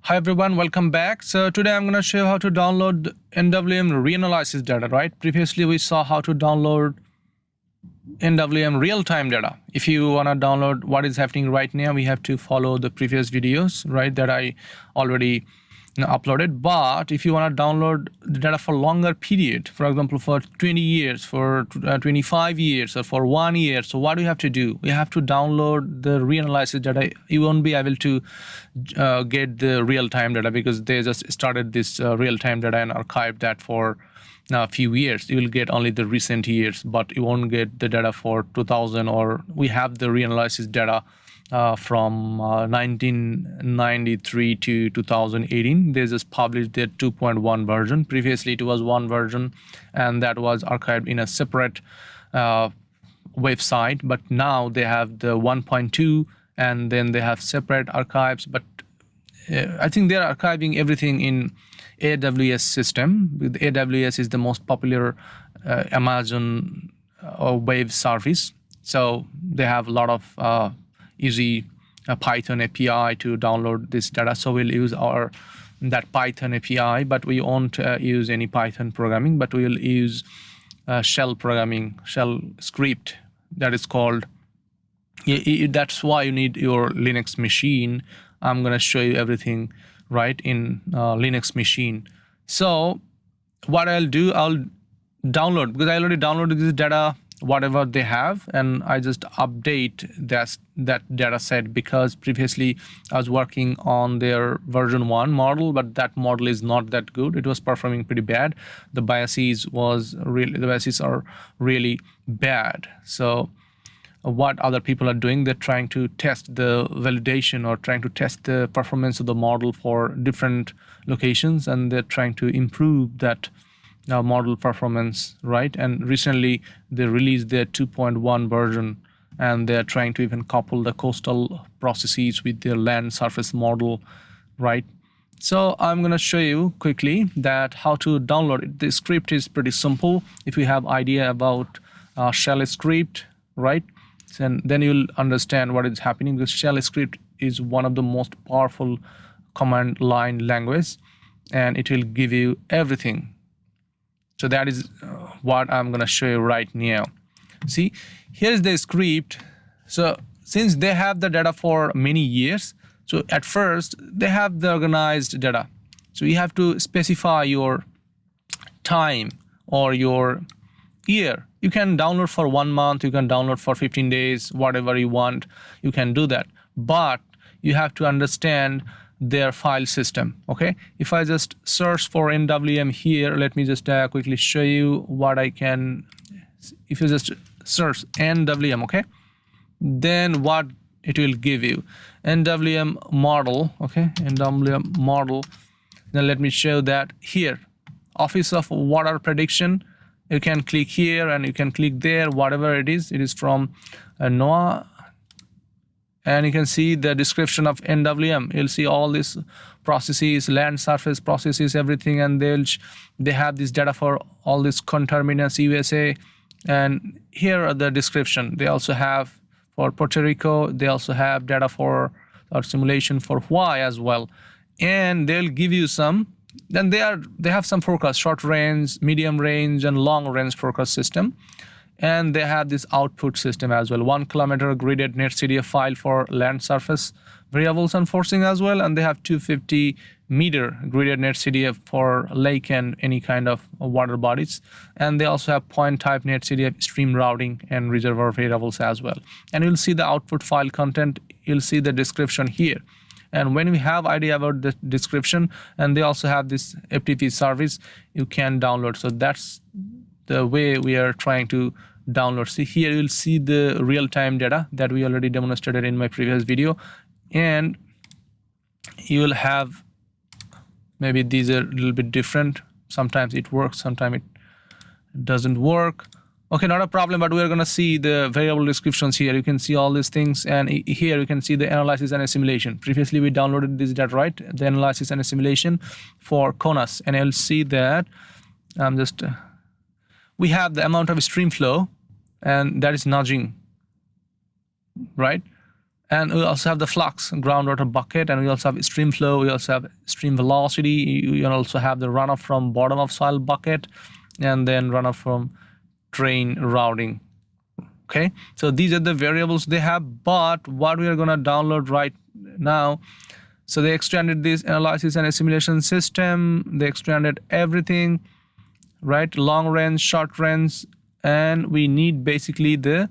Hi everyone, welcome back. So today I'm going to show you how to download NWM Reanalysis data, right? Previously we saw how to download NWM real-time data. If you want to download what is happening right now, we have to follow the previous videos, right, that I already uploaded. But if you want to download the data for longer period, for example for 20 years, for 25 years, or for 1 year, so what do you have to do? You have to download the Reanalysis data. You won't be able to get the real-time data because they just started this real-time data and archived that for a few years. You will get only the recent years, but you won't get the data for 2000, or we have the Reanalysis data from 1993 to 2018. They just published their 2.1 version. Previously it was one version and that was archived in a separate website, but now they have the 1.2 and then they have separate archives. But I think they're archiving everything in AWS system. The AWS is the most popular Amazon web service, so they have a lot of easy Python API to download this data. So we'll use that Python API, but we won't use any Python programming, but we'll use shell programming, shell script that is called. That's why you need your Linux machine. I'm going to show you everything right in Linux machine. So what I'll do, I'll download, because I already downloaded this data, whatever they have, and I just update that data set, because previously I was working on their version 1 model, but that model is not that good. It was performing pretty bad. The biases are really bad. So what other people are doing, they're trying to test the validation or trying to test the performance of the model for different locations, and they're trying to improve that model performance, right? And recently they released their 2.1 version, and they're trying to even couple the coastal processes with their land surface model, right? So I'm going to show you quickly that how to download it. The script is pretty simple. If you have idea about shell script, right, and then you'll understand what is happening. The shell script is one of the most powerful command line language, and it will give you everything. So that is what I'm going to show you right now. See, here's the script. So since they have the data for many years, so at first they have the organized data. So you have to specify your time or your year. You can download for 1 month, you can download for 15 days, whatever you want, you can do that. But you have to understand their file system. Okay, if I just search for NWM here, let me just quickly show you what I can. If you just search NWM, okay, then what it will give you, NWM model, okay, NWM model. Then let me show that here, Office of Water Prediction. You can click here and you can click there, whatever it is from NOAA. And you can see the description of NWM. You'll see all these processes, land surface processes, everything, and they have this data for all this conterminous USA. And here are the description. They also have for Puerto Rico. They also have data for or simulation for Hawaii as well. And they'll give you some. Then they have some forecast, short range, medium range, and long range forecast system. And they have this output system as well, 1 kilometer gridded NetCDF file for land surface variables and forcing as well. And they have 250 meter gridded NetCDF for lake and any kind of water bodies. And they also have point type NetCDF stream routing and reservoir variables as well. And you'll see the output file content. You'll see the description here. And when we have idea about the description, and they also have this FTP service, you can download. So that's the way we are trying to download. See here, you'll see the real-time data that we already demonstrated in my previous video, and you will have, maybe these are a little bit different. Sometimes it works, sometimes it doesn't work. Okay, not a problem, but we're going to see the variable descriptions here. You can see all these things, and here you can see the analysis and assimilation. Previously we downloaded this data, right, the analysis and assimilation for CONUS, and you'll see that we have the amount of stream flow, and that is nudging, right? And we also have the flux groundwater bucket, and we also have stream flow, we also have stream velocity, we also have the runoff from bottom of soil bucket, and then runoff from drain routing. Okay, so these are the variables they have. But what we are going to download right now, so they extended this analysis and assimilation system, they extended everything, right? Long range, short range, and we need basically the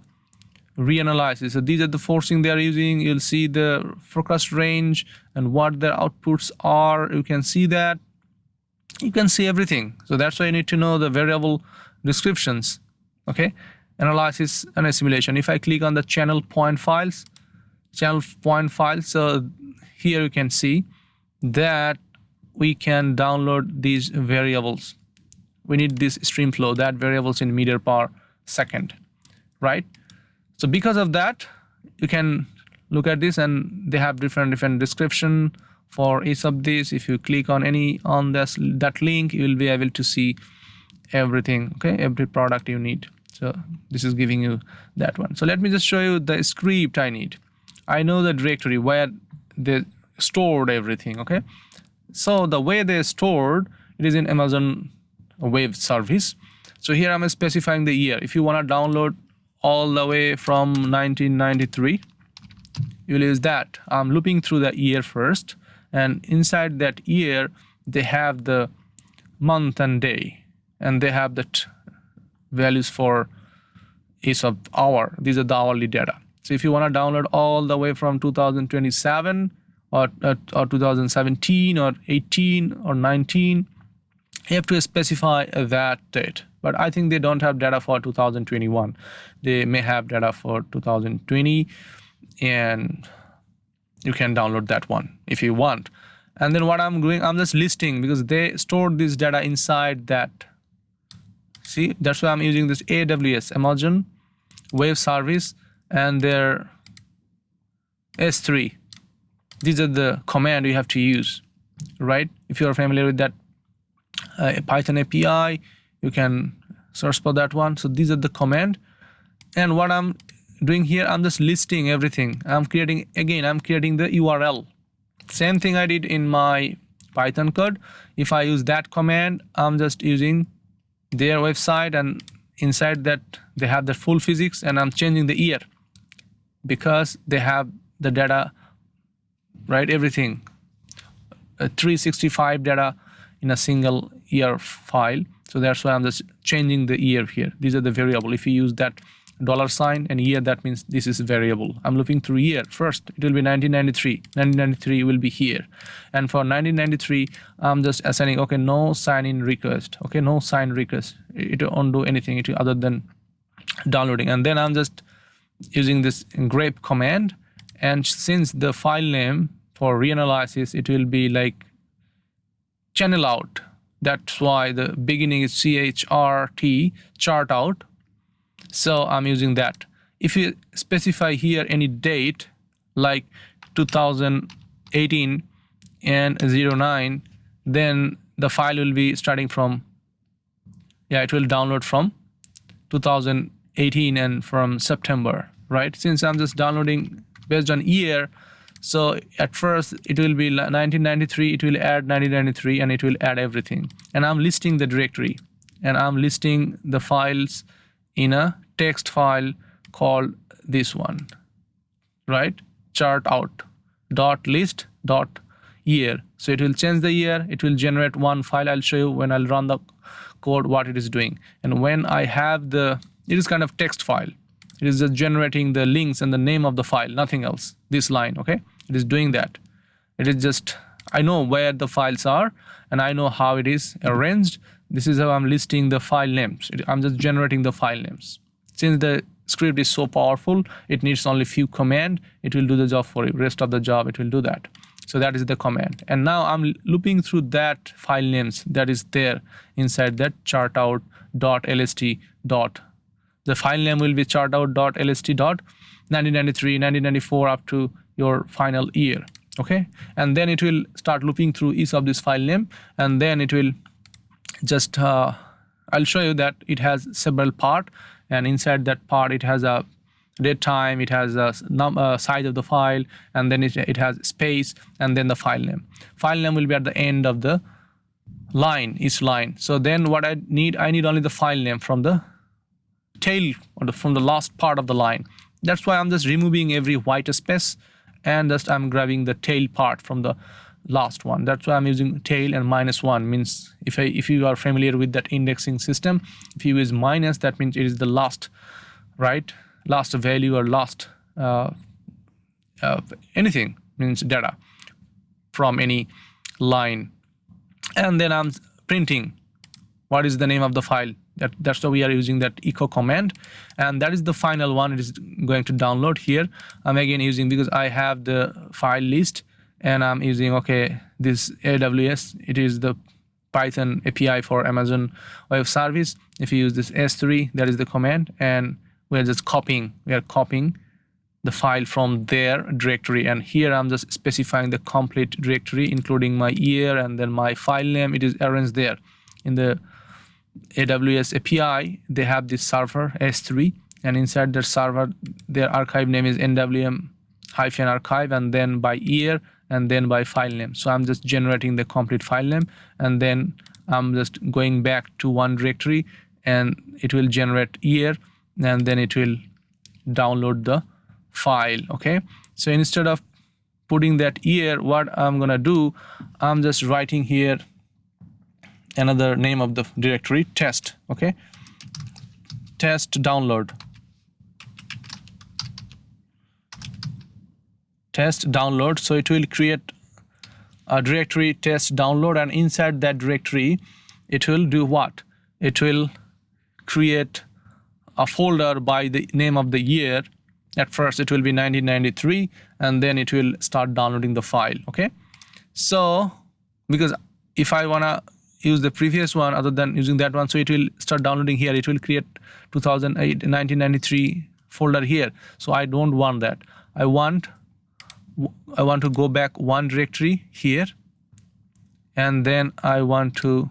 reanalysis. So these are the forcing they are using. You'll see the forecast range and what their outputs are. You can see that. You can see everything. So that's why you need to know the variable descriptions. Okay, analysis and assimilation. If I click on the channel point files, so here you can see that we can download these variables. We need this stream flow, that variables in meter per second, right? So because of that, you can look at this, and they have different description for each of these. If you click on that link, you will be able to see everything. Okay, every product you need. So this is giving you that one. So let me just show you the script I need. I know the directory where they stored everything. Okay, so the way they stored it is in Amazon Web Service. So here I'm specifying the year. If you want to download all the way from 1993, you'll use that. I'm looping through the year first, and inside that year they have the month and day, and they have the values for each of hour. These are the hourly data. So if you want to download all the way from 2027 or 2017 or 18 or 19, you have to specify that date. But I think they don't have data for 2021. They may have data for 2020, and you can download that one if you want. And then what I'm doing, I'm just listing, because they stored this data inside that. See, that's why I'm using this AWS, Amazon Web Service, and their S3. These are the command you have to use, right? If you're familiar with that Python API, you can search for that one. So these are the command, and what I'm doing here, I'm just listing everything. I'm creating the URL. Same thing I did in my Python code. If I use that command, I'm just using their website, and inside that they have the full physics, and I'm changing the year because they have the data, right? Everything 365 data in a single year file. So that's why I'm just changing the year here. These are the variable. If you use that $sign and year, that means this is variable. I'm looking through year first. It will be 1993. 1993 will be here, and for 1993 I'm just assigning, okay, no sign in request. Okay, no sign request. It won't do anything other than downloading. And then I'm just using this grep command, and since the file name for reanalysis, it will be like channel out. That's why the beginning is CHRT, chart out. So I'm using that. If you specify here any date like 2018 and 09, then the file will be starting from, it will download from 2018 and from September, right? Since I'm just downloading based on year, so at first it will be 1993, it will add 1993, and it will add everything. And I'm listing the directory, and I'm listing the files in a text file called this one, right? Chart out dot list dot year. So it will change the year, it will generate one file. I'll show you when I'll run the code what it is doing. And when I have it is kind of text file. It is just generating the links and the name of the file, nothing else. This line, okay? It is doing that. It is just, I know where the files are, and I know how it is arranged. This is how I'm listing the file names. I'm just generating the file names. Since the script is so powerful, it needs only few command. It will do the job for you. Rest of the job, it will do that. So that is the command. And now I'm looping through that file names that is there inside that chartout.lst. The file name will be chartout.lst. 1993, 1994 up to your final year. Okay, and then it will start looping through each of this file name, and then it will just I'll show you that it has several part, and inside that part it has a date time, it has a size of the file, and then it has space, and then the file name. File name will be at the end of the line, each line. So then what I need only the file name from the tail, or from the last part of the line. That's why I'm just removing every white space, and just I'm grabbing the tail part from the last one. That's why I'm using tail, and -1 means if you are familiar with that indexing system, if you use minus, that means it is the last, right? Last value, or last anything, means data from any line. And then I'm printing what is the name of the file. That's why we are using that echo command, and that is the final one. It is going to download here. I'm again using, because I have the file list, and I'm using, okay, this AWS, it is the Python API for Amazon Web Service. If you use this S3, that is the command, and we are copying the file from their directory, and here I'm just specifying the complete directory, including my year and then my file name. It is arranged there in the AWS API. They have this server S3, and inside their server, their archive name is NWM-archive, and then by year, and then by file name. So I'm just generating the complete file name, and then I'm just going back to one directory, and it will generate year, and then it will download the file. Okay, so instead of putting that year, what I'm gonna do, I'm just writing here another name of the directory, test. Okay, test download, test download. So it will create a directory, test download, and inside that directory it will do what? It will create a folder by the name of the year. At first it will be 1993, and then it will start downloading the file. Okay, so because if I wanna use the previous one other than using that one, so it will start downloading here. It will create 2008 1993 folder here. So I don't want that. I want to go back one directory here, and then I want to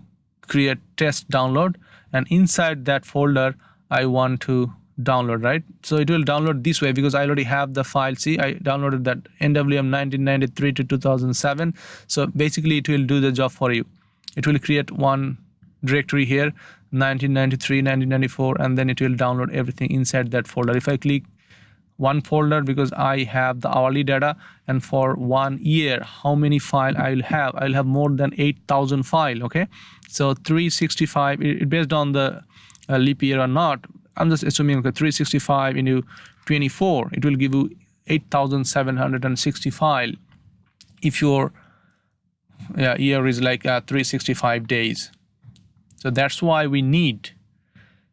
create test download, and inside that folder I want to download, right? So it will download this way, because I already have the file. See, I downloaded that NWM 1993 to 2007. So basically it will do the job for you. It will create one directory here, 1993, 1994, and then it will download everything inside that folder. If I click one folder, because I have the hourly data, and for 1 year, how many file I will have? I will have more than 8,000 file. Okay, so 365, it based on the leap year or not, I'm just assuming, okay, 365 into 24, it will give you 8,760 file if your year is like 365 days. So that's why we need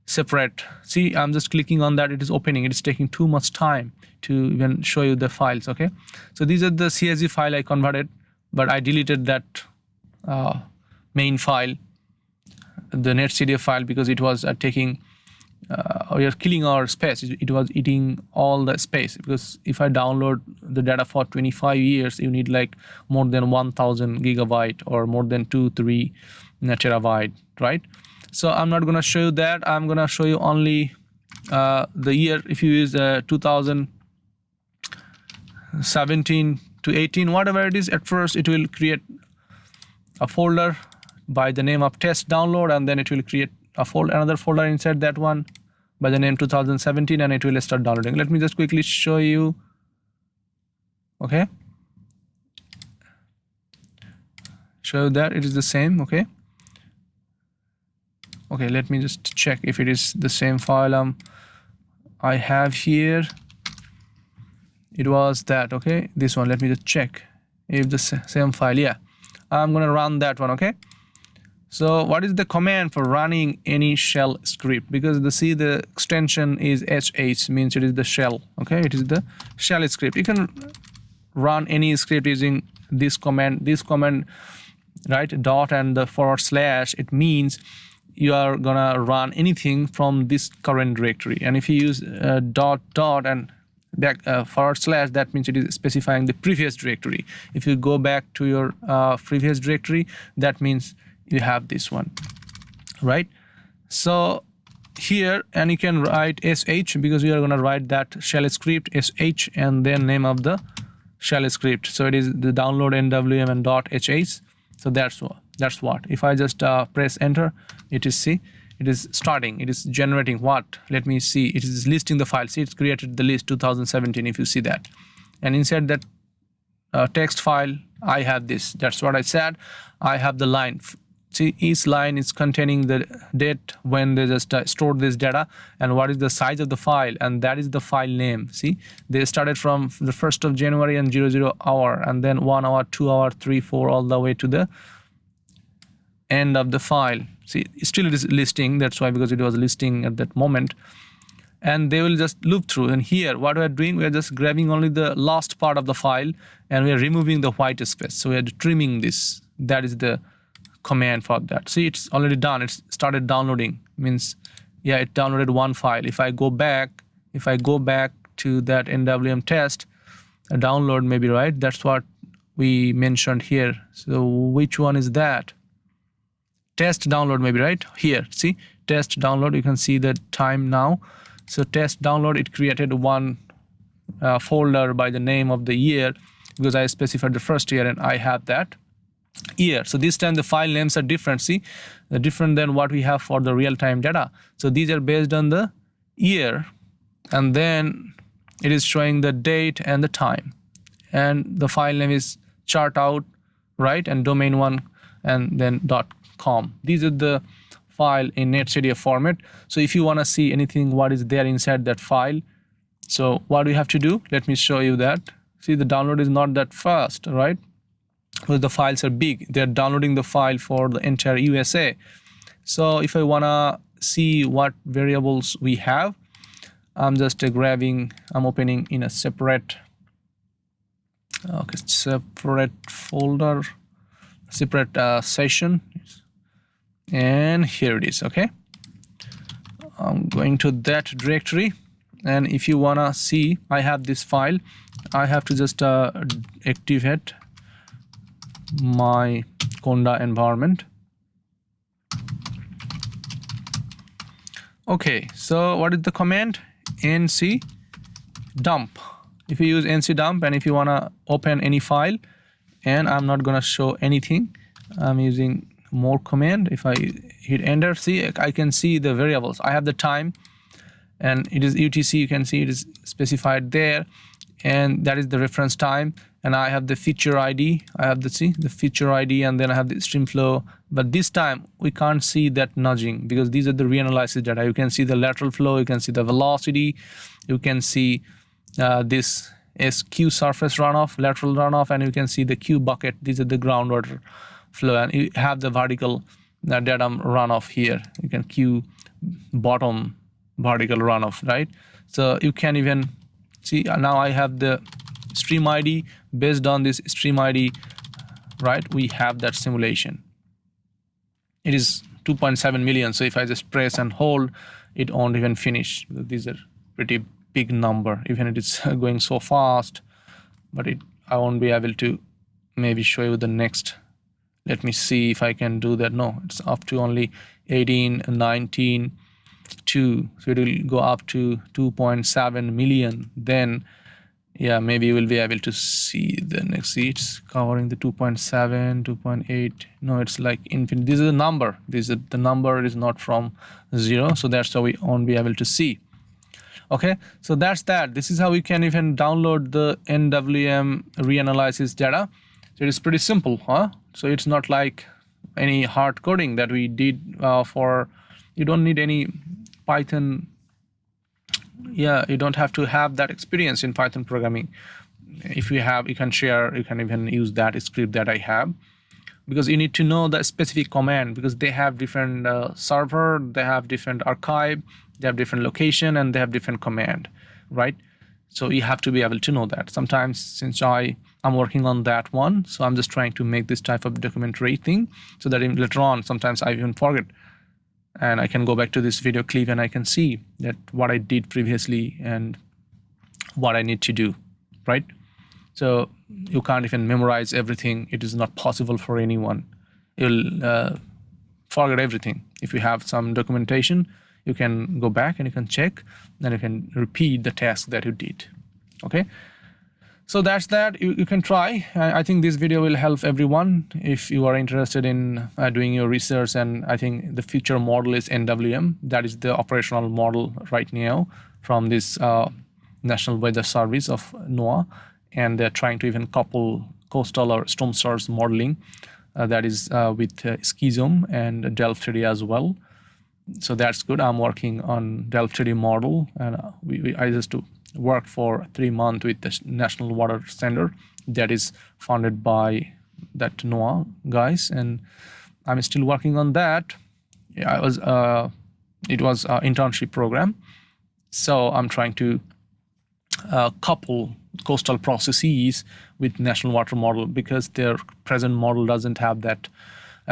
separate. See, I'm just clicking on that, it is opening. It is taking too much time to even show you the files. Okay, so these are the CSV file I converted, but I deleted that main file, the netcdf file, because it was taking we are killing our space. It was eating all the space, because if I download the data for 25 years, you need like more than 1,000 gigabyte or more than 2-3 terabyte, right? So I'm not going to show you that. I'm going to show you only the year. If you use 2017 to 18, whatever it is, at first it will create a folder by the name of test download, and then it will create another folder inside that one by the name 2017, and it will start downloading. Let me just quickly show you. Okay, show that it is the same. Okay, let me just check if it is the same file I have here. It was that. Okay, this one, let me just check if the same file. Yeah, I'm gonna run that one. Okay, so what is the command for running any shell script? Because the extension is sh, means it is the shell. Okay, it is the shell script. You can run any script using this command, right? Dot and the /. It means you are gonna run anything from this current directory. And if you use dot and back /, that means it is specifying the previous directory. If you go back to your previous directory, that means you have this one, right? So here, and you can write sh because we are going to write that shell script sh and then name of the shell script. So it is the download nwm and .sh. So that's what. If I just press enter, it is, see, it is starting, it is generating what? Let me see. It is listing the file. See, it's created the list 2017, if you see that. And inside that text file, I have this. That's what I said. I have the line. See, each line is containing the date when they just stored this data and what is the size of the file, and that is the file name. See, they started from the 1st of January and 00 hour, and then 1 hour, 2 hour, 3, 4, all the way to the end of the file. See, still it is listing. That's why, because it was listing at that moment. And they will just loop through. And here, what we are doing, we are just grabbing only the last part of the file and we are removing the white space. So we are trimming this. That is the command for that. See, it's already done. It's started downloading. Means, yeah, it downloaded one file. If I go back to that NWM test, a download maybe, right? That's what we mentioned here. So which one is that? Test download maybe, right? Here, see, test download. You can see the time now. So test download, it created one folder by the name of the year because I specified the first year and I have that year. So this time the file names are different. See, they're different than what we have for the real-time data. So these are based on the year, and then it is showing the date and the time, and the file name is chart out, right? And domain one, and then .com. These are the file in netcdf format. So if you want to see anything what is there inside that file, so what we have to do, let me show you that. See, the download is not that fast, right? Because the files are big. They're downloading the file for the entire USA. So if I want to see what variables we have, I'm just grabbing, I'm opening in a separate folder, separate session, and here it is. Okay, I'm going to that directory, and if you wanna see, I have this file. I have to just activate my Conda environment. Okay, so what is the command? nc dump. If you use nc dump, and if you wanna open any file, and I'm not gonna show anything, I'm using more command. If I hit enter, see, I can see the variables. I have the time, and it is UTC. You can see it is specified there, and that is the reference time. And I have the feature ID. I have the feature ID, and then I have the stream flow. But this time we can't see that nudging because these are the reanalysis data. You can see the lateral flow. You can see the velocity. You can see this SQ surface runoff, lateral runoff, and you can see the Q bucket. These are the groundwater flow, and you have the vertical data runoff here. You can Q bottom vertical runoff, right? So you can even see now I have the stream ID. Based on this stream ID, right, we have that simulation. It is 2.7 million. So if I just press and hold, it won't even finish. These are pretty big number, even it is going so fast, but I won't be able to maybe show you the next. Let me see if I can do that. No, it's up to only 18, 19, 2. So it will go up to 2.7 million. Then, yeah, maybe you will be able to see the next. See, it's covering the 2.7, 2.8. No, it's like infinite. This is a number. The number is not from 0. So that's how we won't be able to see. Okay, so that's that. This is how we can even download the NWM reanalysis data. So it is pretty simple, huh? So it's not like any hard coding that we did for. You don't need any Python. Yeah, you don't have to have that experience in Python programming. If you have, you can share. You can even use that script that I have, because you need to know the specific command, because they have different server, they have different archive, they have different location, and they have different command, right? So you have to be able to know that. Sometimes, since I'm working on that one, so I'm just trying to make this type of documentary thing, so that later on, sometimes I even forget, and I can go back to this video clip and I can see that what I did previously and what I need to do, right? So you can't even memorize everything. It is not possible for anyone. You'll forget everything. If you have some documentation, you can go back and you can check, and you can repeat the task that you did. Okay, so that's that. You can try. I think this video will help everyone if you are interested in doing your research. And I think the future model is NWM. That is the operational model right now from this National Weather Service of NOAA, and they're trying to even couple coastal or storm surge modeling that is with Schizome and Delft 3D as well. So that's good. I'm working on Delft 3D model, and I just worked for 3 months with the National Water Center that is funded by that NOAA guys, and I'm still working on that. Yeah, it was an internship program, so I'm trying to couple coastal processes with national water model, because their present model doesn't have that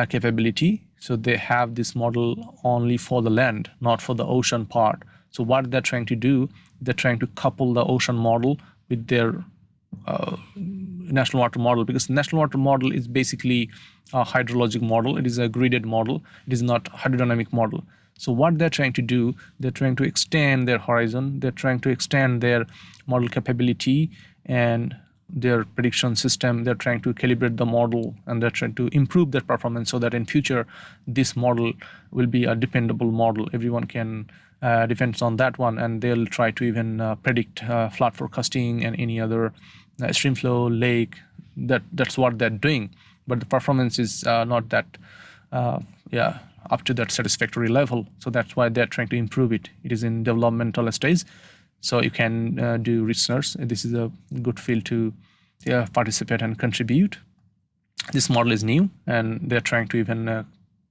capability. So they have this model only for the land, not for the ocean part. So what they're trying to do, they're trying to couple the ocean model with their national water model, because national water model is basically a hydrologic model. It is a gridded model. It is not a hydrodynamic model. So what they're trying to do, they're trying to extend their horizon. They're trying to extend their model capability and their prediction system. They're trying to calibrate the model, and they're trying to improve their performance so that in future this model will be a dependable model. Everyone can depend on that one, and they'll try to even predict flood forecasting and any other stream flow, lake. That's what they're doing, but the performance is not that up to that satisfactory level. So that's why they're trying to improve it. It is in developmental stage, so you can do research. This is a good field to participate and contribute. This model is new, and they're trying to even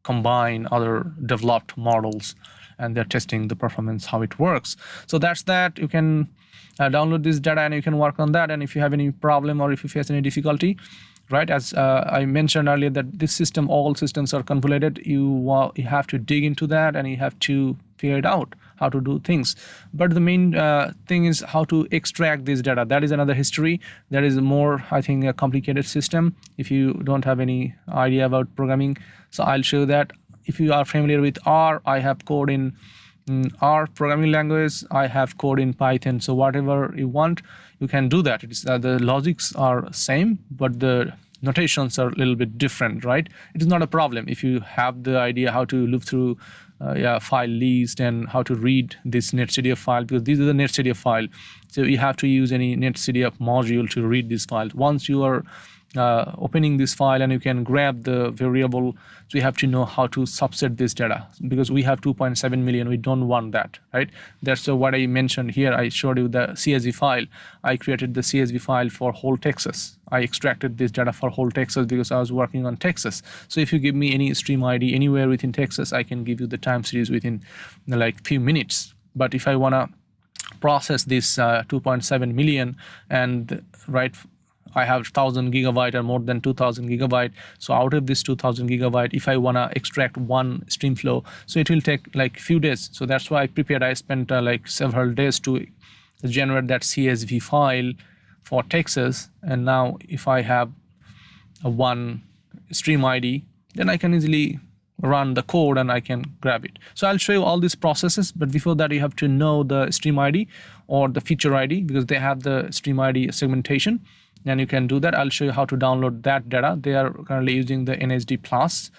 combine other developed models, and they're testing the performance, how it works. So that's that. You can download this data and you can work on that. And if you have any problem or if you face any difficulty, right, as I mentioned earlier, that this system, all systems are convoluted. You have to dig into that, and you have to figure it out how to do things. But the main thing is how to extract this data. That is another history. That is more, I think, a complicated system if you don't have any idea about programming. So I'll show that. If you are familiar with R, I have code in R programming language. I have code in Python. So whatever you want, you can do that. It's the logics are same, but the notations are a little bit different, right? It is not a problem if you have the idea how to look through file list and how to read this netcdf file, because this is the netcdf file. So you have to use any netcdf module to read this file. Once you are opening this file and you can grab the variable, so you have to know how to subset this data, because we have 2.7 million. We don't want that, right? That's what I mentioned here. I showed you the CSV file. I created the CSV file for whole Texas. I extracted this data for whole Texas because I was working on Texas. So if you give me any stream ID anywhere within Texas, I can give you the time series within like few minutes. But if I want to process this 2.7 million and I have 1,000 gigabyte or more than 2,000 gigabyte. So out of this 2,000 gigabyte, if I want to extract one stream flow, so it will take like few days. So that's why I spent like several days to generate that CSV file for Texas. And now if I have a one stream ID, then I can easily run the code and I can grab it. So I'll show you all these processes, but before that you have to know the stream ID or the feature ID, because they have the stream ID segmentation. And you can do that. I'll show you how to download that data. They are currently using the NHD Plus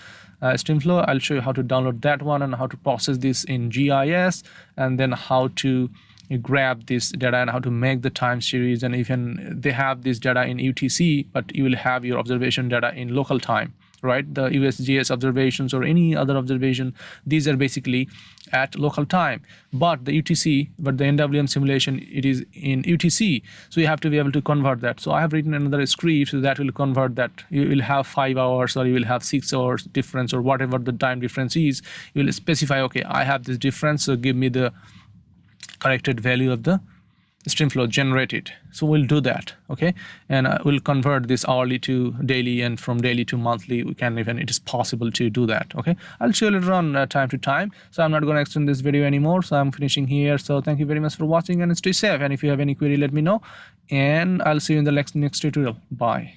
streamflow. I'll show you how to download that one and how to process this in GIS, and then how to grab this data and how to make the time series. And even they have this data in UTC, but you will have your observation data in local time, right? The USGS observations or any other observation, these are basically at local time. But the NWM simulation, it is in UTC. So you have to be able to convert that. So I have written another script so that will convert that. You will have 5 hours or you will have 6 hours difference, or whatever the time difference is. You will specify, okay, I have this difference, so give me the corrected value of the stream flow generated. So we'll do that, okay, and we'll convert this hourly to daily, and from daily to monthly. We can even, it is possible to do that, okay. I'll show you later on time to time. So I'm not going to extend this video anymore, so I'm finishing here. So thank you very much for watching, and stay safe. And if you have any query, let me know, and I'll see you in the next tutorial. Bye.